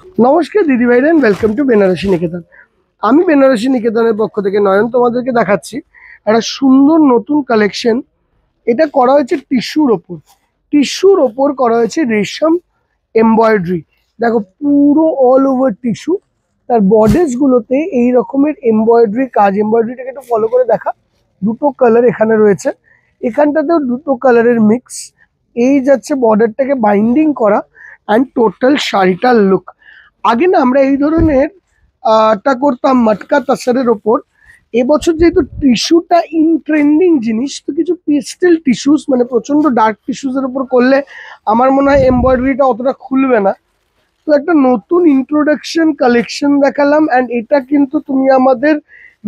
নমস্কার দিদি ভাইরা, ওয়েলকাম টু বেনারসি নিকেতন। আমি বেনারসি নিকেতনের পক্ষ থেকে নয়ন তোমাদেরকে দেখাচ্ছি একটা সুন্দর নতুন কালেকশন। এটা করা হয়েছে টিস্যুর ওপর করা হয়েছে রেশম এমব্রয়ডারি। দেখো পুরো অল ওভার টিস্যু, তার বর্ডার্স গুলোতে এই রকমের এমব্রয়ডারি কাজ। এমব্রয়ডারিটাকে একটু ফলো করে দেখা, দুটো কালার এখানে রয়েছে, এখানটাতেও দুটো কালারের মিক্স। এই যাচ্ছে বর্ডারটাকে বাইন্ডিং করা অ্যান্ড টোটাল শাড়িটার লুক। আগে না আমরা এই ধরনের টা করতাম মটকা তাসারের ওপর। এবছর যেহেতু টিস্যুটা ইন ট্রেন্ডিং জিনিস, তো কিছু পেস্টেল টিস্যুস মানে প্রচন্ড ডার্ক টিস্যুসের উপর করলে আমার মনে হয় এমব্রয়ডারিটা অতটা খুলবে না। তো একটা নতুন ইন্ট্রোডাকশন কালেকশন দেখালাম। অ্যান্ড এটা কিন্তু তুমি আমাদের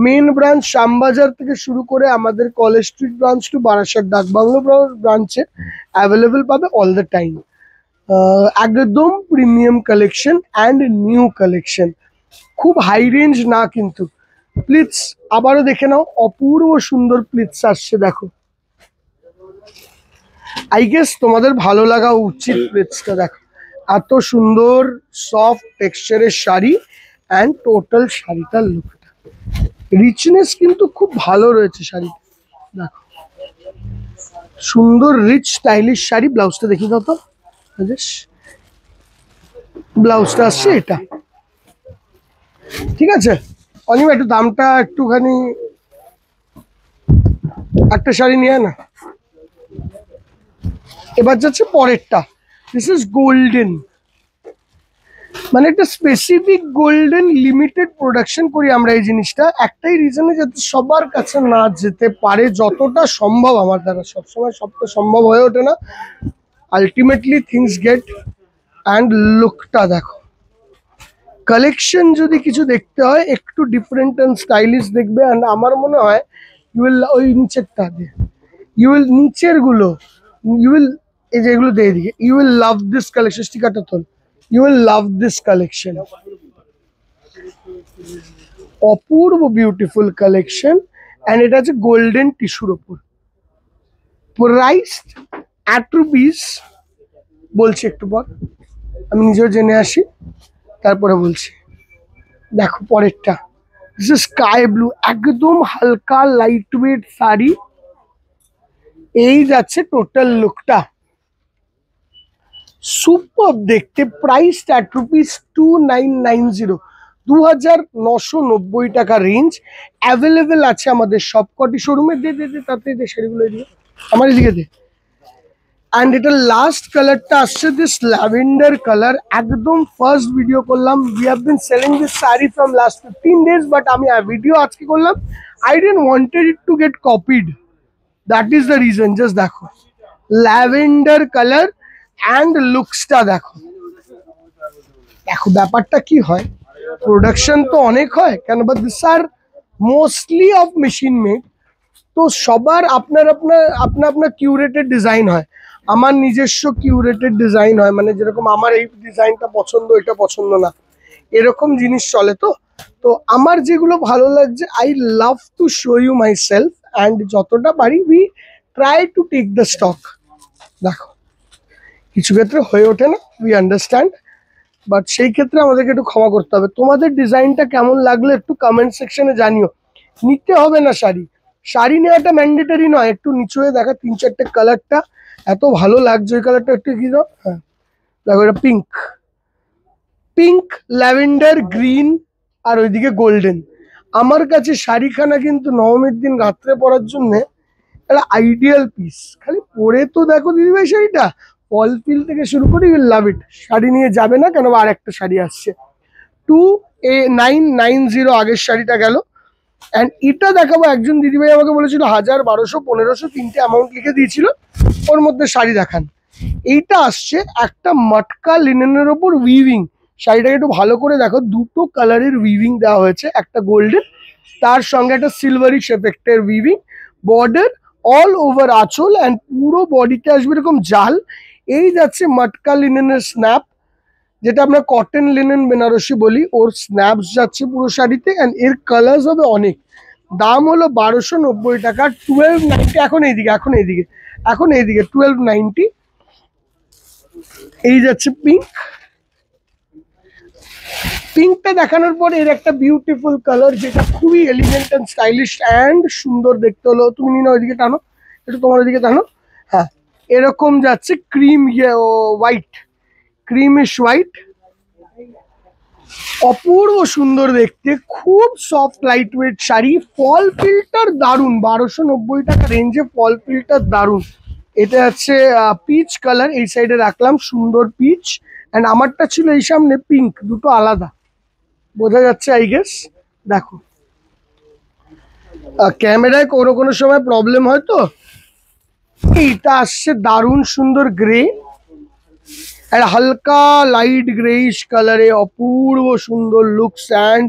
মেন ব্রাঞ্চ শ্যামবাজার থেকে শুরু করে আমাদের college street branch to Barasat Dakbungalow ব্রাঞ্চে অ্যাভেলেবেল পাবে অল দ্য টাইম। একদম premium collection and new collection, খুব হাই রেঞ্জ না কিন্তু। প্লিজ আবারও দেখে নাও, অপূর্ব সুন্দর প্লিটস আসছে দেখো। আই গেস তোমাদের ভালো লাগা উচিত প্লিটসটা। দেখো এত সুন্দর সফট টেক্সচারের শাড়ি অ্যান্ড টোটাল শাড়িটার লুকটা, রিচনেস কিন্তু খুব ভালো রয়েছে শাড়িতে। দেখো সুন্দর রিচ স্টাইলিশ শাড়ি। ব্লাউজটা দেখিয়ে দাও তো। ব্লাউজটা আসছে এটা, ঠিক আছে। অনিমা একটু দামটা একটুখানি, একটা শাড়ি নিয়ে না। এবার যাচ্ছে পরেরটা। দিস ইজ গোল্ডেন, মানে একটা স্পেসিফিক গোল্ডেন লিমিটেড প্রোডাকশন করি আমরা এই জিনিসটা একটাই রিজনে, যাতে সবার কাছে না যেতে পারে যতটা সম্ভব। আমার দ্বারা সবসময় সবটা সম্ভব হয়ে ওঠে না, আলটিমেটলি থিংস গেট। অ্যান্ড লুকটা দেখো, কালেকশন যদি কিছু দেখতে হয় একটু ডিফারেন্ট অ্যান্ড স্টাইলিশ দেখবে। অ্যান্ড আমার মনে হয় ইউ উইল, ওই নিচেরটা দিয়ে ইউ উইল, নিচের গুলো ইউ উইল, এই যে এগুলো দিয়ে দিকে, you will love this collection. স্টিকারটা তোল, you will love this collection. অপূর্ব বিউটিফুল কালেকশন। অ্যান্ড এটা হচ্ছে গোল্ডেন টিস্যুর ওপর, প্রাইসড অ্যাট রুপিস। বলছি একটু পর, আমি নিজেও জেনে আসি তারপরে বলছি। দেখো পরেরটা, স্কাই ব্লু, একদম হালকা লাইট ওয়েট শাড়ি। এই যাচ্ছে টোটাল লুকটা, সুপার দেখতে। প্রাইস অ্যাট রুপিস 2990, 2990 টাকা রেঞ্জ। অ্যাভেলেবেল আছে আমাদের সবকটি শোরুমে। দে দে দে তাতে দে শাড়িগুলো দিয়ে আমার এদিকে দে। অ্যান্ড এটা লাস্ট কালারটা আসছে দিস ল্যাভেন্ডার কালার। একদম ফার্স্ট ভিডিও করলাম, we have been selling this sari from last 15 days, but আমি ভিডিও আজকে করলাম। I didn't wanted it to get copied, that is the reason. Just দেখো ল্যাভেন্ডার কালার অ্যান্ড লুকসটা দেখো। দেখো ব্যাপারটা কি হয়, প্রোডাকশন তো অনেক হয় কেন, but this are mostly of machine made. তো সবার আপনার আপনার আপনার আপনার কিউরেটেড ডিজাইন হয়। আমার নিজস্ব কিউরেটেড ডিজাইন হয়, মানে যেরকম আমার এই ডিজাইনটা পছন্দ, এটা পছন্দ না, এরকম জিনিস চলে। তো তো আমার যেগুলো ভালো লাগছে, I love to show you myself. And যতটা পারি we try to take the stock. দেখো কিছু ক্ষেত্রে হয়ে ওঠে না, উই আন্ডারস্ট্যান্ড, বাট সেই ক্ষেত্রে আমাদেরকে একটু ক্ষমা করতে হবে। তোমাদের ডিজাইনটা কেমন লাগলো একটু কমেন্ট সেকশনে জানিও। নিতে হবে না শাড়ি, শাড়ি নেওয়াটা ম্যান্ডেটারি নয়। একটু নিচু হয়ে দেখা, 3-4টে কালারটা এত ভালো লাগছে। ওই কালারটা একটু কি দাও, হ্যাঁ দেখো এটা পিঙ্ক, পিঙ্ক, ল্যাভেন্ডার, গ্রিন আর ওইদিকে গোল্ডেন। আমার কাছে শাড়িখানা কিন্তু নবমীর দিন রাত্রে পরার জন্য একটা আইডিয়াল পিস। খালি পরে তো দেখো দিদিভাই শাড়িটা, ফল ফিল থেকে শুরু করে ইউ উইল লাভ ইট। শাড়ি নিয়ে যাবে না কেন, আর একটা শাড়ি আসছে 2990, আগের শাড়িটা গেল। অ্যান্ড এটা দেখাবো, একজন দিদিভাই আমাকে বলেছিল 1000, 1200, 1500 তিনটে অ্যামাউন্ট লিখে দিয়েছিল, ওর মধ্যে শাড়ি দেখান। এইটা আসছে একটা মটকা লিনেনের ওপর উইভিং। শাড়িটাকে একটু ভালো করে দেখো, দুটো কালারের উইভিং দেওয়া হয়েছে, একটা গোল্ডেন, তার সঙ্গে একটা silverish এফেক্টের weaving. Border all over আঁচল, অ্যান্ড পুরো বডিতে আসবে এরকম জাল। এই যাচ্ছে মটকা লিনেনের স্ন্যাপ, যেটা আমরা কটন লিনেন বেনারসি বলি, ওর স্ন্যাপস যাচ্ছে পুরো শাড়িতে। অ্যান্ড এর কালার্স হবে অনেক। দাম হলো 1290 টাকা, 1290। এখন এইদিকে 1290। এই যাচ্ছে পিঙ্ক, পিঙ্কটা দেখানোর পর এর একটা বিউটিফুল কালার, যেটা খুবই এলিগেন্ট অ্যান্ড স্টাইলিশ অ্যান্ড সুন্দর দেখতে হলো। তুমি নিয়ে ওইদিকে টানো, একটু তোমার ওইদিকে টানো। হ্যাঁ, এরকম যাচ্ছে ক্রিম হোয়াইট, ক্রিমিশ হোয়াইট, অপূর্ব সুন্দর দেখতে, খুব সফট লাইট ওয়েট শাড়ি। ফল ফিল্টার দারুন, 1290 টাকা রেঞ্জে ফল ফিল্টার দারুন। এটা আছে পিচ কালার, এই সাইডে রাখলাম সুন্দর পিচ, অ্যান্ড আমারটা ছিল এই সামনে পিঙ্ক, দুটো আলাদা বোঝা যাচ্ছে আই গেস। দেখো ক্যামেরায় কোনো কোনো সময় প্রবলেম হয় তো। এইটা আসছে দারুণ সুন্দর গ্রে, আর হালকা লাইট গ্রেইশ কালারে, অপূর্ব সুন্দর looks and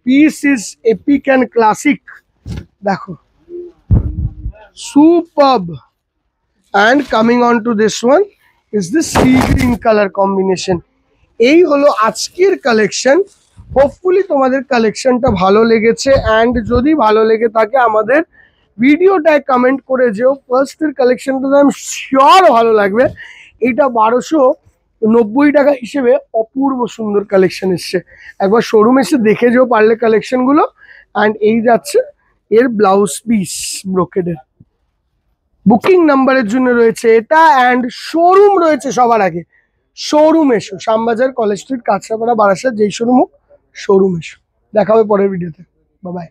piece is epic and classic. দেখো superb. And coming on to this one is this sea green colour combination. এই হলো আজকের কালেকশন। হোপফুলি তোমাদের কালেকশনটা ভালো লেগেছে, অ্যান্ড যদি ভালো লেগে থাকে আমাদের ভিডিওটায় কমেন্ট করে যেও। ফার্স্টের কালেকশনটা তো আমি শিওর ভালো লাগবে। এইটা 1290 টাকা হিসেবে অপূর্ব সুন্দর কালেকশন এসছে, একবার শোরুম এসে দেখে যেও পারলে কালেকশনগুলো। অ্যান্ড এই যাচ্ছে এর ব্লাউজ পিস ব্রোকেডের, বুকিং নাম্বারের জন্য রয়েছে এটা, অ্যান্ড শোরুম রয়েছে সবার আগে। শোরুম এসো, শ্যামবাজার, কলেজ স্ট্রিট, কাঁচরাপাড়া, বারাসাত, যেই শোরুম হোক শোরুম এসো। দেখা হবে পরের ভিডিওতে। Bye bye.